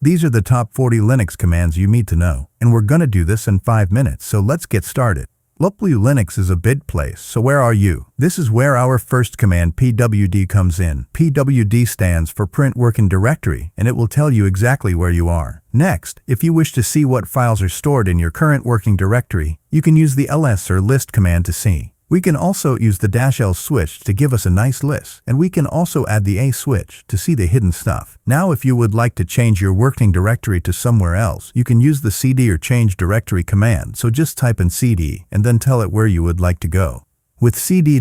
These are the top 40 Linux commands you need to know, and we're gonna do this in 5 minutes, so let's get started. Locally Linux is a big place, so where are you? This is where our first command pwd comes in. Pwd stands for print working directory, and it will tell you exactly where you are. Next, if you wish to see what files are stored in your current working directory, you can use the ls or list command to see. We can also use the -l switch to give us a nice list, and we can also add the a switch to see the hidden stuff. Now if you would like to change your working directory to somewhere else, you can use the cd or change directory command, so just type in cd and then tell it where you would like to go. With cd ...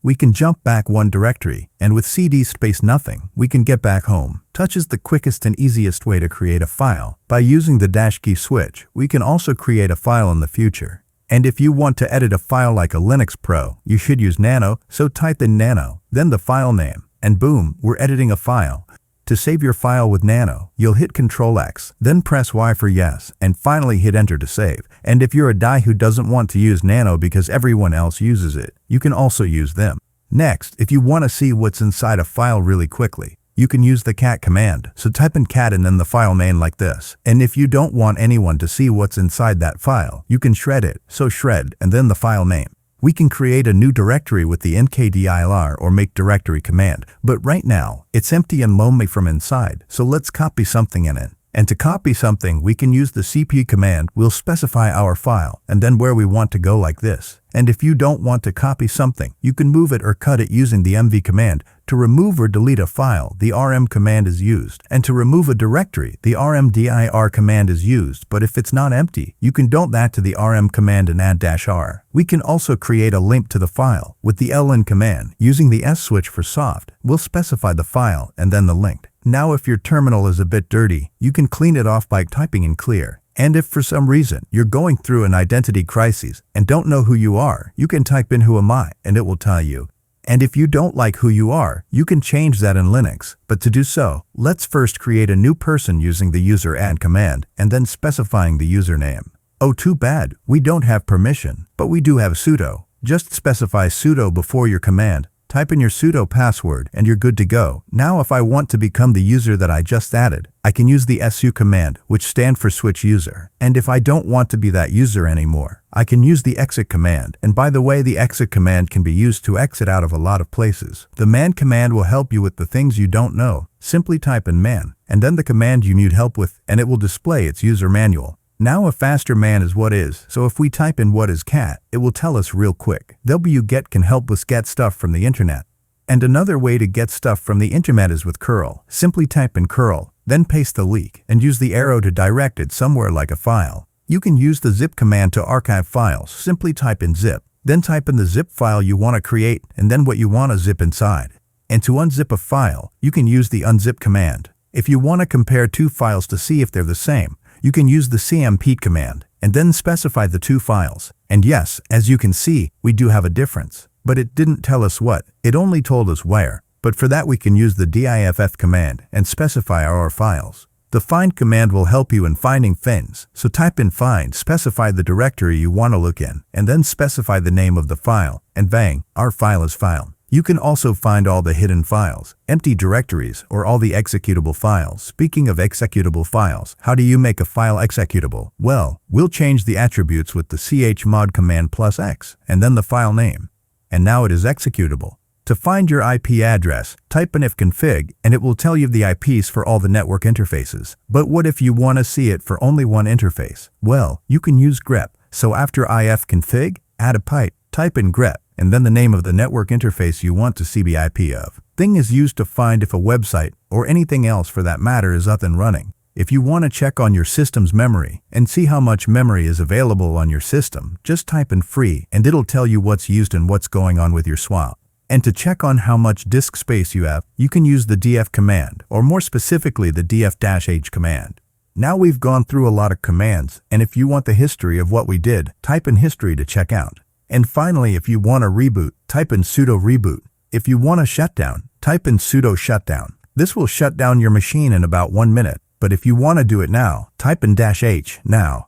we can jump back one directory, and with cd space nothing, we can get back home. Touch is the quickest and easiest way to create a file. By using the -key switch, we can also create a file in the future. And if you want to edit a file like a Linux Pro, you should use nano, so type in nano, then the file name, and boom, we're editing a file. To save your file with nano, you'll hit Ctrl+X, then press Y for yes, and finally hit enter to save. And if you're a guy who doesn't want to use nano because everyone else uses it, you can also use them. Next, if you want to see what's inside a file really quickly, you can use the cat command, so type in cat and then the file name like this. And if you don't want anyone to see what's inside that file, you can shred it, so shred and then the file name. We can create a new directory with the mkdir or make directory command, but right now, it's empty and lonely from inside, so let's copy something in it. And to copy something, we can use the cp command. We'll specify our file, and then where we want to go like this. And if you don't want to copy something, you can move it or cut it using the mv command. To remove or delete a file, the rm command is used. And to remove a directory, the rmdir command is used, but if it's not empty, you can don't that to the rm command and add -r. We can also create a link to the file. With the ln command, using the s switch for soft, we'll specify the file and then the link. Now if your terminal is a bit dirty, you can clean it off by typing in clear. And if for some reason you're going through an identity crisis and don't know who you are, you can type in who am I and it will tell you. And if you don't like who you are, you can change that in Linux. But to do so, let's first create a new person using the user add command and then specifying the username. Oh, too bad, we don't have permission, but we do have sudo. Just specify sudo before your command. Type in your sudo password and you're good to go. Now if I want to become the user that I just added, I can use the su command, which stands for switch user. And if I don't want to be that user anymore, I can use the exit command. And by the way, the exit command can be used to exit out of a lot of places. The man command will help you with the things you don't know. Simply type in man, and then the command you need help with, and it will display its user manual. Now a faster man is what is, so if we type in what is cat, it will tell us real quick. wget can help us get stuff from the internet. And another way to get stuff from the internet is with curl. Simply type in curl, then paste the link, and use the arrow to direct it somewhere like a file. You can use the zip command to archive files. Simply type in zip, then type in the zip file you want to create, and then what you want to zip inside. And to unzip a file, you can use the unzip command. If you want to compare two files to see if they're the same, you can use the cmp command, and then specify the two files. And yes, as you can see, we do have a difference. But it didn't tell us what, it only told us where. But for that we can use the diff command and specify our files. The find command will help you in finding things, so type in find, specify the directory you want to look in, and then specify the name of the file, and bang, our file is found. You can also find all the hidden files, empty directories, or all the executable files. Speaking of executable files, how do you make a file executable? Well, we'll change the attributes with the chmod command +x, and then the file name. And now it is executable. To find your IP address, type in ifconfig, and it will tell you the IPs for all the network interfaces. But what if you want to see it for only one interface? Well, you can use grep. So after ifconfig, add a pipe, type in grep, and then the name of the network interface you want to see the IP of. Thing is used to find if a website, or anything else for that matter, is up and running. If you want to check on your system's memory and see how much memory is available on your system, just type in free and it'll tell you what's used and what's going on with your swap. And to check on how much disk space you have, you can use the df command, or more specifically the df-h command. Now we've gone through a lot of commands, and if you want the history of what we did, type in history to check out. And finally, if you want a reboot, type in sudo reboot. If you want a shutdown, type in sudo shutdown. This will shut down your machine in about 1 minute. But if you want to do it now, type in -h now.